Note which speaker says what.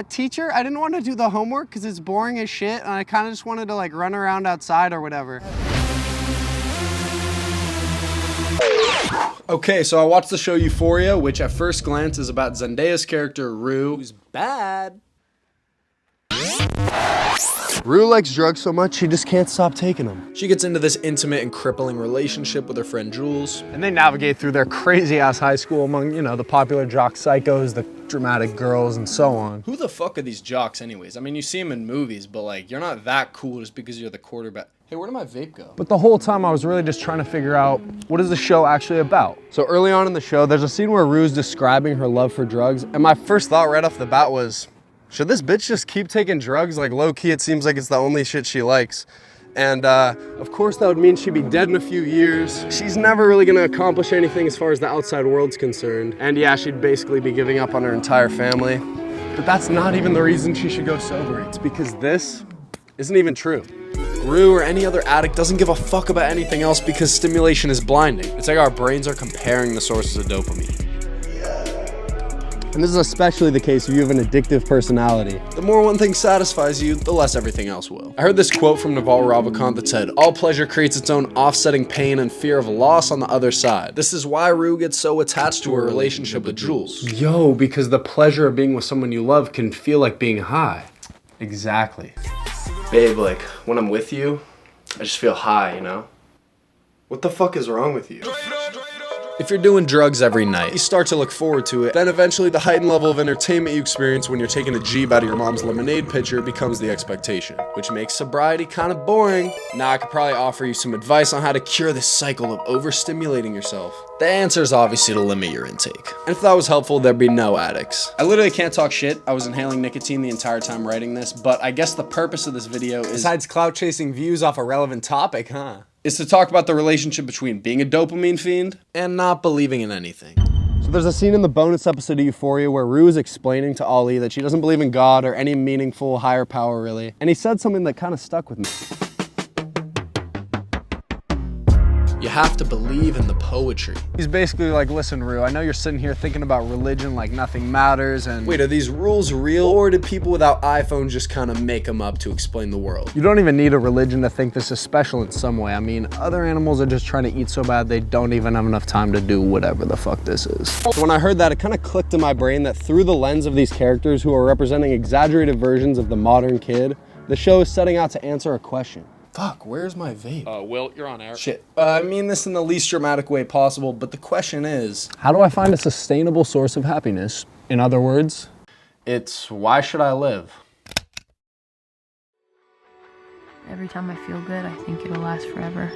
Speaker 1: Teacher, I didn't want to do the homework because it's boring as shit, and I kind of just wanted to like run around outside or whatever. Okay, so I watched the show Euphoria, which at first glance is about Zendaya's character, Rue, who's bad. Rue likes drugs so much, she just can't stop taking them. She gets into this intimate and crippling relationship with her friend Jules. And they navigate through their crazy-ass high school among, you know, the popular jock psychos, the dramatic girls, and so on. Who the fuck are these jocks anyways? I mean, you see them in movies, but like, you're not that cool just because you're the quarterback. Hey, where did my vape go? But the whole time I was really just trying to figure out, what is the show actually about? So early on in the show, there's a scene where Rue's describing her love for drugs, and my first thought right off the bat was, should this bitch just keep taking drugs? Like low-key, it seems like it's the only shit she likes. And of course that would mean she'd be dead in a few years. She's never really gonna accomplish anything as far as the outside world's concerned. And yeah, she'd basically be giving up on her entire family. But that's not even the reason she should go sober. It's because this isn't even true. Rue or any other addict doesn't give a fuck about anything else because stimulation is blinding. It's like our brains are comparing the sources of dopamine. And this is especially the case if you have an addictive personality. The more one thing satisfies you, the less everything else will. I heard this quote from Naval Ravikant that said, "All pleasure creates its own offsetting pain and fear of loss on the other side." This is why Rue gets so attached to her relationship with Jules. Yo, because the pleasure of being with someone you love can feel like being high. Exactly. Babe, like, when I'm with you, I just feel high, you know? What the fuck is wrong with you? If you're doing drugs every night, you start to look forward to it, then eventually the heightened level of entertainment you experience when you're taking a Jeeb out of your mom's lemonade pitcher becomes the expectation, which makes sobriety kind of boring. Now I could probably offer you some advice on how to cure this cycle of overstimulating yourself. The answer is obviously to limit your intake. And if that was helpful, there'd be no addicts. I literally can't talk shit. I was inhaling nicotine the entire time writing this, but I guess the purpose of this video is, besides clout chasing views off a relevant topic, is to talk about the relationship between being a dopamine fiend and not believing in anything. So there's a scene in the bonus episode of Euphoria where Rue is explaining to Ollie that she doesn't believe in God or any meaningful higher power really. And he said something that kind of stuck with me. You have to believe in the poetry. He's basically like, listen, Rue, I know you're sitting here thinking about religion like nothing matters and... Wait, are these rules real or did people without iPhones just kind of make them up to explain the world? You don't even need a religion to think this is special in some way. I mean, other animals are just trying to eat so bad they don't even have enough time to do whatever the fuck this is. So when I heard that, it kind of clicked in my brain that through the lens of these characters who are representing exaggerated versions of the modern kid, the show is setting out to answer a question. Fuck, where's my vape?
Speaker 2: Will, you're on air.
Speaker 1: Shit. I mean this in the least dramatic way possible, but the question is, how do I find a sustainable source of happiness? In other words, it's why should I live?
Speaker 3: Every time I feel good, I think it'll last forever.